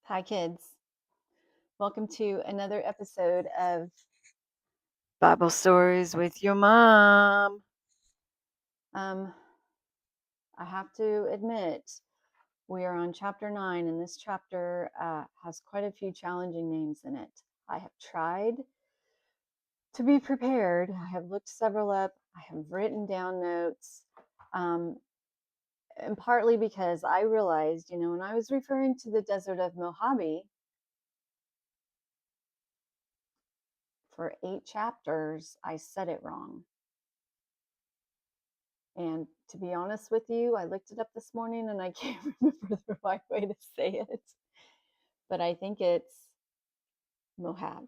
Hi, kids. Welcome to another episode of Bible Stories with your mom. I have to admit, we are on chapter 9, and this chapter has quite a few challenging names in it. I have tried to be prepared. I have looked several up. I have written down notes. And partly because I realized, when I was referring to the desert of Mojave for 8 chapters, I said it wrong. And to be honest with you, I looked it up this morning and I can't remember the right way to say it. But I think it's Mohab.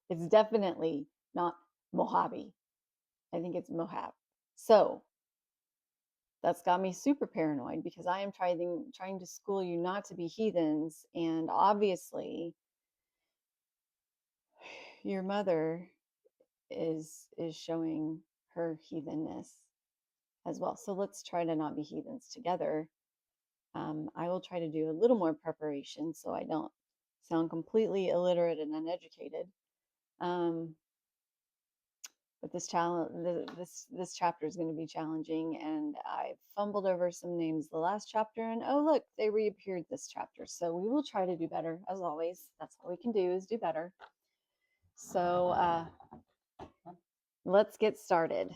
It's definitely not Mojave. I think it's Mohab. So that's got me super paranoid because I am trying to school you not to be heathens. And obviously, your mother is showing her heathenness as well. So let's try to not be heathens together. I will try to do a little more preparation so I don't sound completely illiterate and uneducated. Um, but this chapter is going to be challenging, and I fumbled over some names the last chapter, and oh look, they reappeared this chapter. So we will try to do better as always. That's all we can do is do better. So let's get started.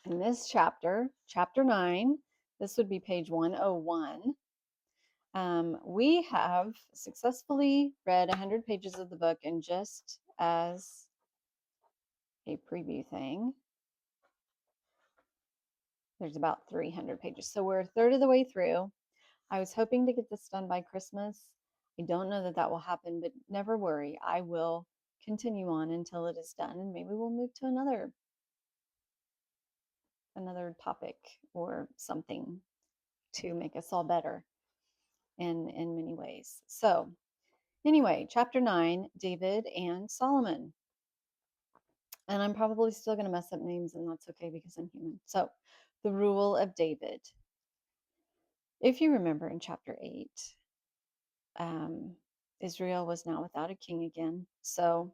In this chapter, chapter 9, this would be page 101. We have successfully read 100 pages of the book, and just as a preview thing, there's about 300 pages. So we're a third of the way through. I was hoping to get this done by Christmas. I don't know that that will happen, but never worry. I will continue on until it is done, and maybe we'll move to another topic or something to make us all better in many ways. So anyway, chapter 9, David and Solomon. And I'm probably still going to mess up names, and that's okay because I'm human. So, the rule of David. If you remember in chapter 8, Israel was now without a king again. So,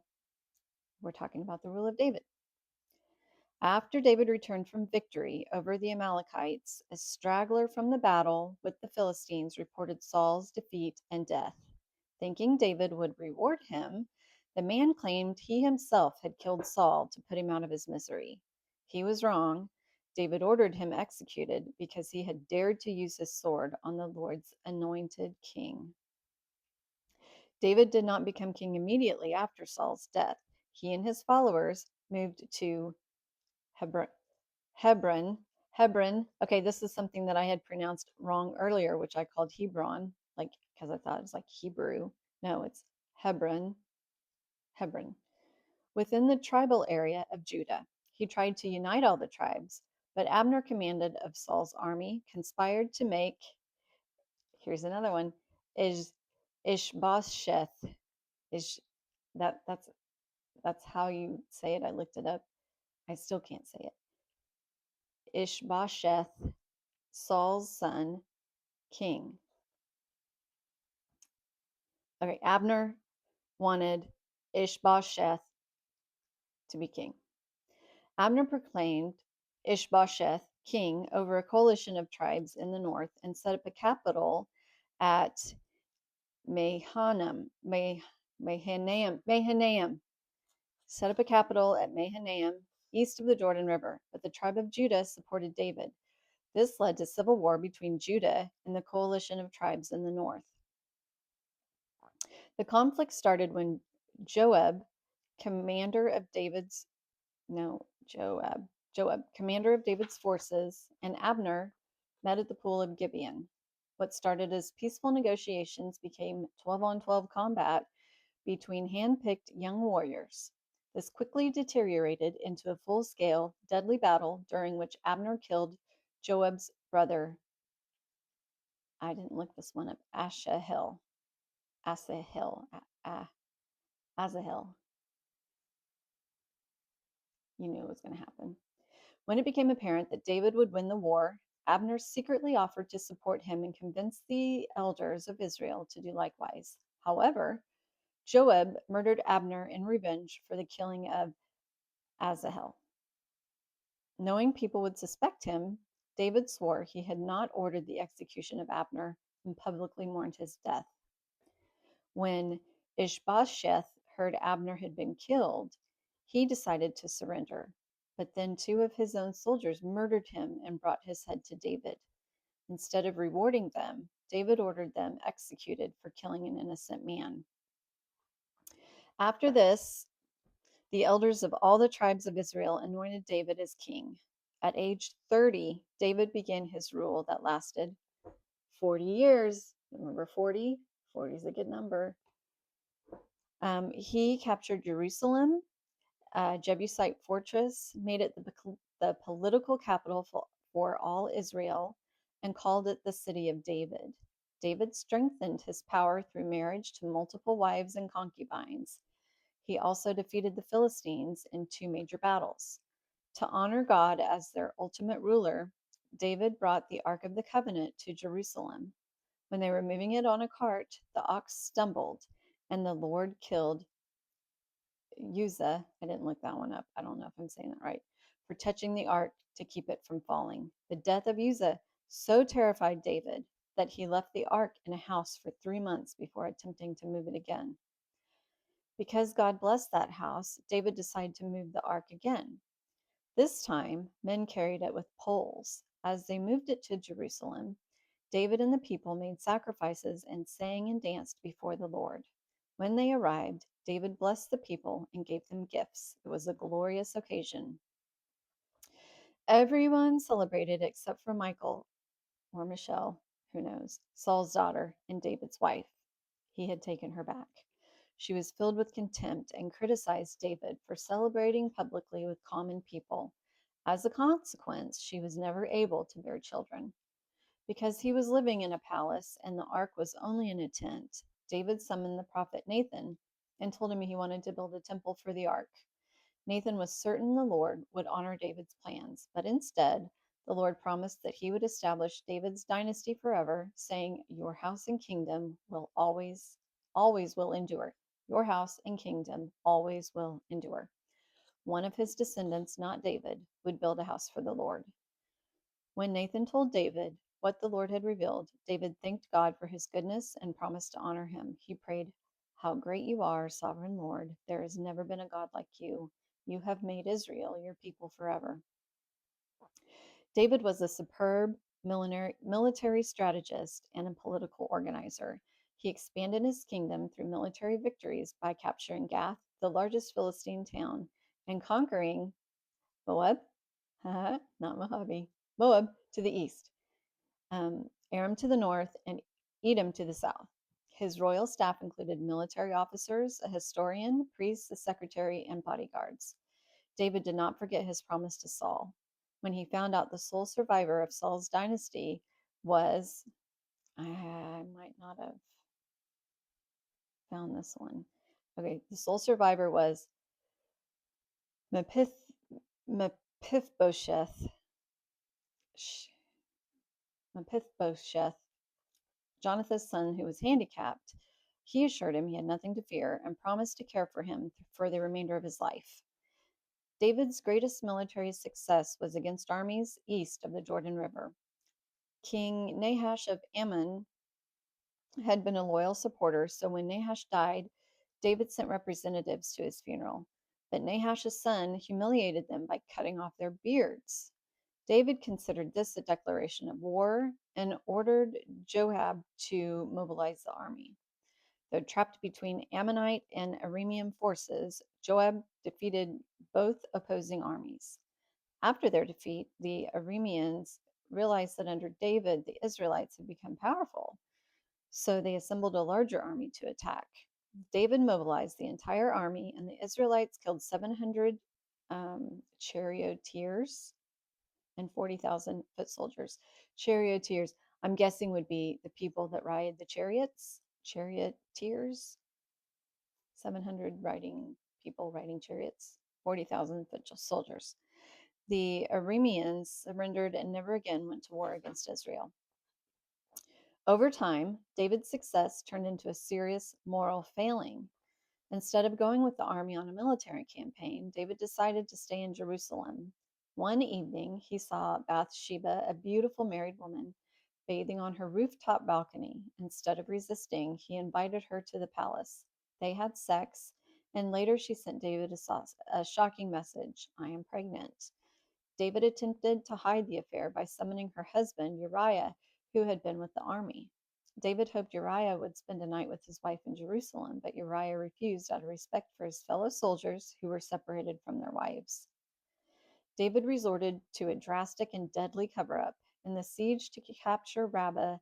we're talking about the rule of David. After David returned from victory over the Amalekites, a straggler from the battle with the Philistines reported Saul's defeat and death. Thinking David would reward him, the man claimed he himself had killed Saul to put him out of his misery. He was wrong. David ordered him executed because he had dared to use his sword on the Lord's anointed king. David did not become king immediately after Saul's death. He and his followers moved to Hebron. Hebron. Okay, this is something that I had pronounced wrong earlier, which I called Hebron, like because I thought it was like Hebrew. No, it's Hebron. Hebron. Within the tribal area of Judah, he tried to unite all the tribes, but Abner, commanded of Saul's army, conspired to make. Here's another one. Is Ishbosheth. Is that's how you say it. I looked it up. I still can't say it. Ishbosheth, Saul's son, king. Okay, Abner wanted Ishbosheth to be king. Abner proclaimed Ishbosheth king over a coalition of tribes in the north and set up a capital at Mahanaim. Mahanaim. Set up a capital at Mahanaim, east of the Jordan River. But the tribe of Judah supported David. This led to civil war between Judah and the coalition of tribes in the north. The conflict started when Joab, commander of David's no, Joab, commander of David's forces, and Abner met at the pool of Gibeon. What started as peaceful negotiations became 12 on 12 combat between hand-picked young warriors. This quickly deteriorated into a full-scale, deadly battle during which Abner killed Joab's brother. I didn't look this one up. Asahel. Asahel. You knew it was going to happen. When it became apparent that David would win the war, Abner secretly offered to support him and convince the elders of Israel to do likewise. However, Joab murdered Abner in revenge for the killing of Asahel. Knowing people would suspect him, David swore he had not ordered the execution of Abner and publicly mourned his death. When Ishbosheth heard Abner had been killed, he decided to surrender. But then two of his own soldiers murdered him and brought his head to David. Instead of rewarding them, David ordered them executed for killing an innocent man. After this, the elders of all the tribes of Israel anointed David as king. At age 30, David began his rule that lasted 40 years. Remember 40? 40 is a good number. He captured Jerusalem, a Jebusite fortress, made it the political capital for all Israel, and called it the City of David. David strengthened his power through marriage to multiple wives and concubines. He also defeated the Philistines in two major battles. To honor God as their ultimate ruler, David brought the Ark of the Covenant to Jerusalem. When they were moving it on a cart, the ox stumbled, and the Lord killed Uzzah. I didn't look that one up. I don't know if I'm saying that right. For touching the ark to keep it from falling. The death of Uzzah so terrified David that he left the ark in a house for 3 months before attempting to move it again. Because God blessed that house, David decided to move the ark again. This time, men carried it with poles. As they moved it to Jerusalem, David and the people made sacrifices and sang and danced before the Lord. When they arrived, David blessed the people and gave them gifts. It was a glorious occasion. Everyone celebrated except for Michal, or Michelle, who knows, Saul's daughter and David's wife. He had taken her back. She was filled with contempt and criticized David for celebrating publicly with common people. As a consequence, she was never able to bear children. Because he was living in a palace and the ark was only in a tent, David summoned the prophet Nathan and told him he wanted to build a temple for the ark. Nathan was certain the Lord would honor David's plans, but instead, the Lord promised that he would establish David's dynasty forever, saying, "Your house and kingdom will always will endure. Your house and kingdom always will endure." One of his descendants, not David, would build a house for the Lord. When Nathan told David what the Lord had revealed, David thanked God for his goodness and promised to honor him. He prayed, "How great you are, sovereign Lord! There has never been a God like you. You have made Israel your people forever." David was a superb military strategist and a political organizer. He expanded his kingdom through military victories by capturing Gath, the largest Philistine town, and conquering Moab, not Mojave, Moab to the east, Aram to the north, and Edom to the south. His royal staff included military officers, a historian, priests, a secretary, and bodyguards. David did not forget his promise to Saul. When he found out the sole survivor of Saul's dynasty was, I might not have found this one. Okay, the sole survivor was Mepith, Mephibosheth, Mephibosheth, Jonathan's son, who was handicapped. He assured him he had nothing to fear and promised to care for him for the remainder of his life. David's greatest military success was against armies east of the Jordan River. King Nahash of Ammon had been a loyal supporter, so when Nahash died, David sent representatives to his funeral. But Nahash's son humiliated them by cutting off their beards. David considered this a declaration of war and ordered Joab to mobilize the army. Though trapped between Ammonite and Aramean forces, Joab defeated both opposing armies. After their defeat, the Arameans realized that under David, the Israelites had become powerful, so they assembled a larger army to attack. David mobilized the entire army, and the Israelites killed 700 charioteers and 40,000 foot soldiers. Charioteers, I'm guessing, would be the people that ride the chariots. Charioteers, 700 riding people riding chariots, 40,000 foot soldiers. The Arameans surrendered and never again went to war against Israel. Over time, David's success turned into a serious moral failing. Instead of going with the army on a military campaign, David decided to stay in Jerusalem. One evening, he saw Bathsheba, a beautiful married woman, bathing on her rooftop balcony. Instead of resisting, he invited her to the palace. They had sex, and later she sent David a shocking message: I am pregnant. David attempted to hide the affair by summoning her husband, Uriah, who had been with the army. David hoped Uriah would spend a night with his wife in Jerusalem, but Uriah refused out of respect for his fellow soldiers who were separated from their wives. David resorted to a drastic and deadly cover up. In the siege to capture Rabbah,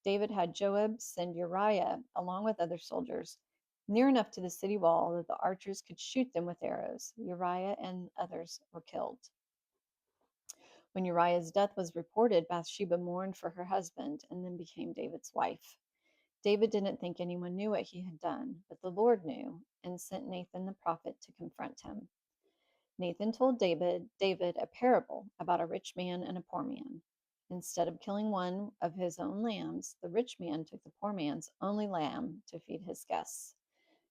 David had Joab send Uriah, along with other soldiers, near enough to the city wall that the archers could shoot them with arrows. Uriah and others were killed. When Uriah's death was reported, Bathsheba mourned for her husband and then became David's wife. David didn't think anyone knew what he had done, but the Lord knew and sent Nathan the prophet to confront him. Nathan told David a parable about a rich man and a poor man. Instead of killing one of his own lambs, the rich man took the poor man's only lamb to feed his guests.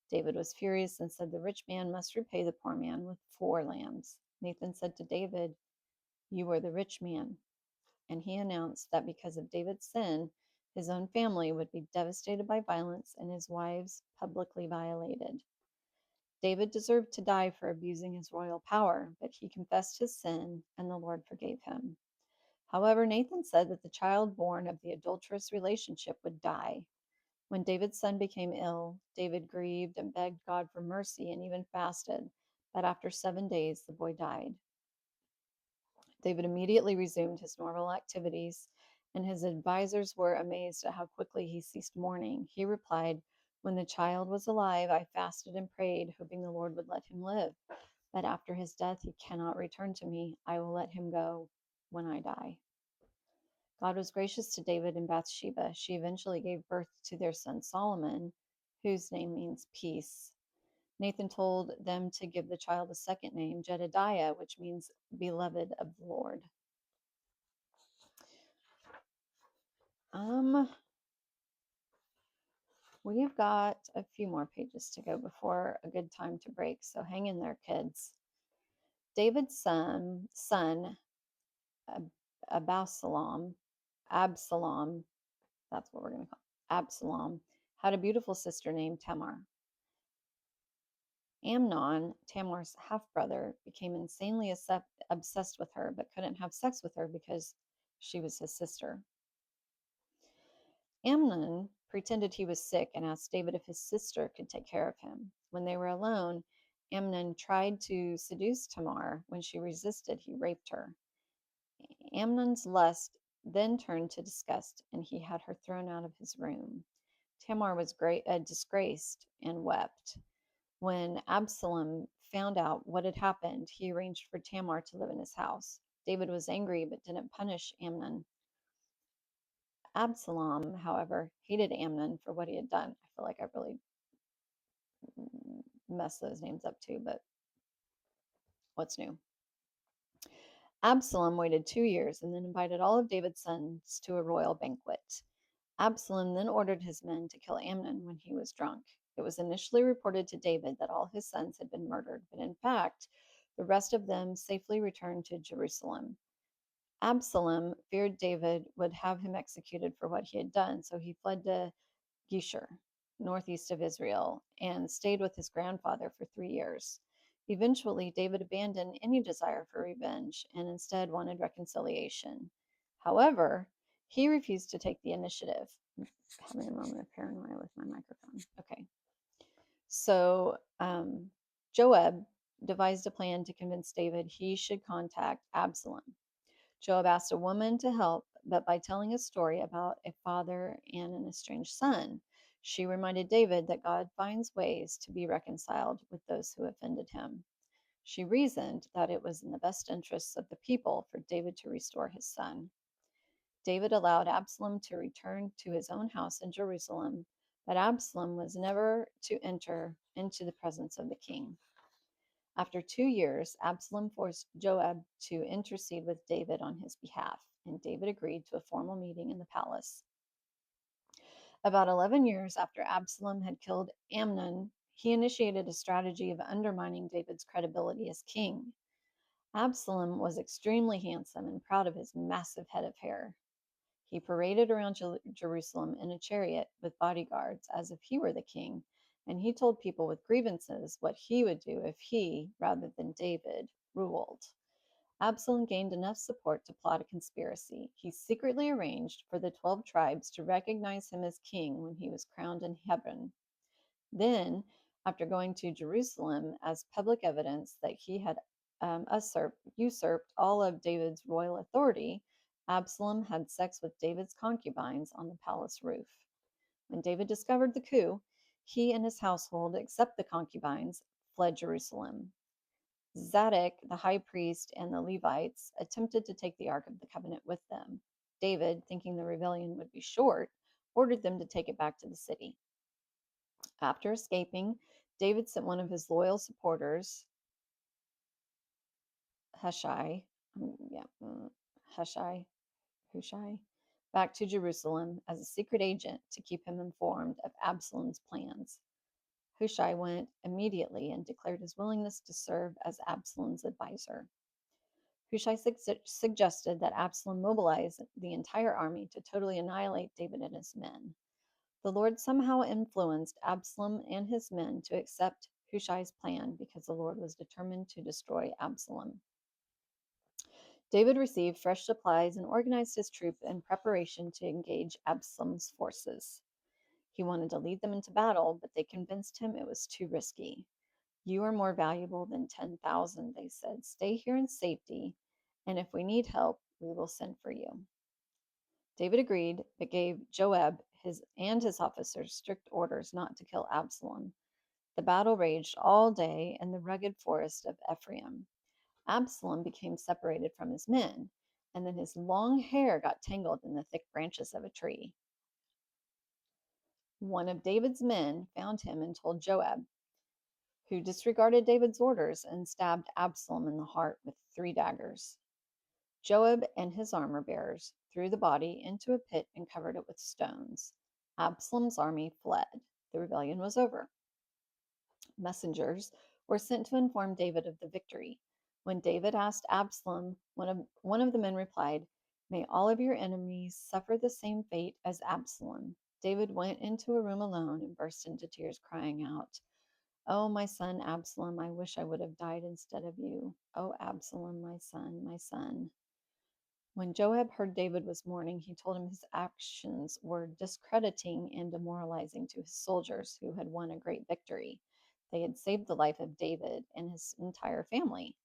David was furious and said the rich man must repay the poor man with 4 lambs. Nathan said to David, You are the rich man. And he announced that because of David's sin, his own family would be devastated by violence and his wives publicly violated. David deserved to die for abusing his royal power, but he confessed his sin and the Lord forgave him. However, Nathan said that the child born of the adulterous relationship would die. When David's son became ill, David grieved and begged God for mercy and even fasted, but after 7 days, the boy died. David immediately resumed his normal activities, and his advisors were amazed at how quickly he ceased mourning. He replied, When the child was alive, I fasted and prayed, hoping the Lord would let him live. But after his death, he cannot return to me. I will let him go when I die. God was gracious to David and Bathsheba. She eventually gave birth to their son Solomon, whose name means peace. Nathan told them to give the child a second name, Jedediah, which means beloved of the Lord. We've got a few more pages to go before a good time to break, so hang in there, kids. David's son Absalom, that's what we're going to call Absalom, had a beautiful sister named Tamar. Amnon, Tamar's half-brother, became insanely obsessed with her, but couldn't have sex with her because she was his sister. Amnon pretended he was sick and asked David if his sister could take care of him. When they were alone, Amnon tried to seduce Tamar. When she resisted, he raped her. Amnon's lust then turned to disgust, and he had her thrown out of his room. Tamar was disgraced and wept. When Absalom found out what had happened, he arranged for Tamar to live in his house. David was angry but didn't punish Amnon. Absalom, however, hated Amnon for what he had done. I feel like I really messed those names up too, but what's new? Absalom waited 2 years and then invited all of David's sons to a royal banquet. Absalom then ordered his men to kill Amnon when he was drunk. It was initially reported to David that all his sons had been murdered, but in fact, the rest of them safely returned to Jerusalem. Absalom feared David would have him executed for what he had done, so he fled to Geshur, northeast of Israel, and stayed with his grandfather for 3 years. Eventually, David abandoned any desire for revenge and instead wanted reconciliation. However, he refused to take the initiative. I'm having a moment of paranoia with my microphone. Okay. So, Joab devised a plan to convince David he should contact Absalom. Joab asked a woman to help, but by telling a story about a father and an estranged son, she reminded David that God finds ways to be reconciled with those who offended him. She reasoned that it was in the best interests of the people for David to restore his son. David allowed Absalom to return to his own house in Jerusalem, but Absalom was never to enter into the presence of the king. After 2 years, Absalom forced Joab to intercede with David on his behalf, and David agreed to a formal meeting in the palace. About 11 years after Absalom had killed Amnon, he initiated a strategy of undermining David's credibility as king. Absalom was extremely handsome and proud of his massive head of hair. He paraded around Jerusalem in a chariot with bodyguards as if he were the king, and he told people with grievances what he would do if he, rather than David, ruled. Absalom gained enough support to plot a conspiracy. He secretly arranged for the 12 tribes to recognize him as king when he was crowned in Hebron. Then, after going to Jerusalem as public evidence that he had usurped all of David's royal authority, Absalom had sex with David's concubines on the palace roof. When David discovered the coup, he and his household, except the concubines, fled Jerusalem. Zadok, the high priest, and the Levites attempted to take the Ark of the Covenant with them. David, thinking the rebellion would be short, ordered them to take it back to the city. After escaping, David sent one of his loyal supporters, Hushai, Hushai, Hushai, back to Jerusalem as a secret agent to keep him informed of Absalom's plans. Hushai went immediately and declared his willingness to serve as Absalom's advisor. Hushai suggested that Absalom mobilize the entire army to totally annihilate David and his men. The Lord somehow influenced Absalom and his men to accept Hushai's plan because the Lord was determined to destroy Absalom. David received fresh supplies and organized his troops in preparation to engage Absalom's forces. He wanted to lead them into battle, but they convinced him it was too risky. "You are more valuable than 10,000, they said. "Stay here in safety, and if we need help, we will send for you." David agreed, but gave Joab and his officers strict orders not to kill Absalom. The battle raged all day in the rugged forest of Ephraim. Absalom became separated from his men, and then his long hair got tangled in the thick branches of a tree. One of David's men found him and told Joab, who disregarded David's orders and stabbed Absalom in the heart with 3 daggers. Joab and his armor bearers threw the body into a pit and covered it with stones. Absalom's army fled. The rebellion was over. Messengers were sent to inform David of the victory. When David asked Absalom, one of the men replied, "May all of your enemies suffer the same fate as Absalom." David went into a room alone and burst into tears, crying out, "Oh, my son Absalom, I wish I would have died instead of you. Oh, Absalom, my son, my son." When Joab heard David was mourning, he told him his actions were discrediting and demoralizing to his soldiers who had won a great victory. They had saved the life of David and his entire family.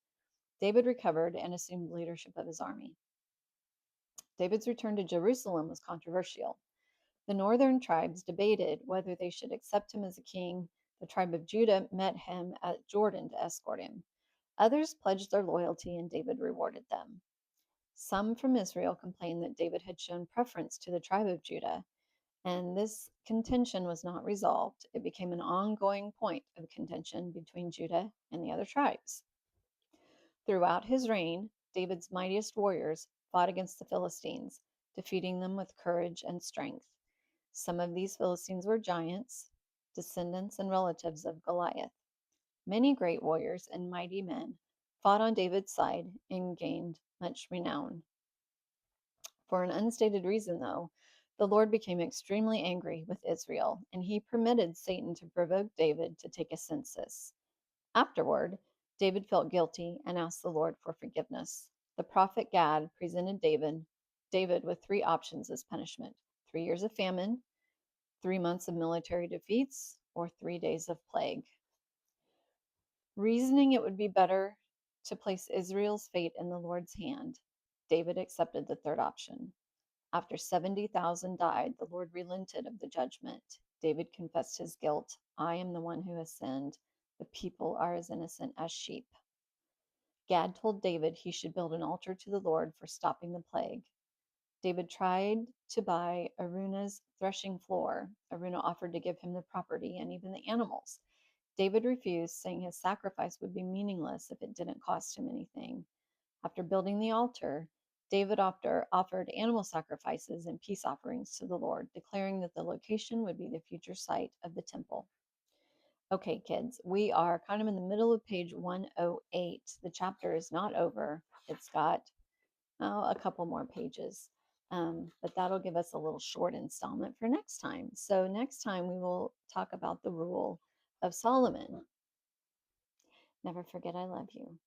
David recovered and assumed leadership of his army. David's return to Jerusalem was controversial. The northern tribes debated whether they should accept him as a king. The tribe of Judah met him at Jordan to escort him. Others pledged their loyalty, and David rewarded them. Some from Israel complained that David had shown preference to the tribe of Judah, and this contention was not resolved. It became an ongoing point of contention between Judah and the other tribes. Throughout his reign, David's mightiest warriors fought against the Philistines, defeating them with courage and strength. Some of these Philistines were giants, descendants and relatives of Goliath. Many great warriors and mighty men fought on David's side and gained much renown. For an unstated reason, though, the Lord became extremely angry with Israel, and he permitted Satan to provoke David to take a census. Afterward, David felt guilty and asked the Lord for forgiveness. The prophet Gad presented David with 3 options as punishment: 3 years of famine, 3 months of military defeats, or 3 days of plague. Reasoning it would be better to place Israel's fate in the Lord's hand, David accepted the third option. After 70,000 died, the Lord relented of the judgment. David confessed his guilt. "I am the one who has sinned. The people are as innocent as sheep." Gad told David he should build an altar to the Lord for stopping the plague. David tried to buy Araunah's threshing floor. Araunah offered to give him the property and even the animals. David refused, saying his sacrifice would be meaningless if it didn't cost him anything. After building the altar, David offered animal sacrifices and peace offerings to the Lord, declaring that the location would be the future site of the temple. Okay, kids, we are kind of in the middle of page 108. The chapter is not over. It's got a couple more pages, but that'll give us a little short installment for next time. So, next time we will talk about the rule of Solomon. Never forget I love you.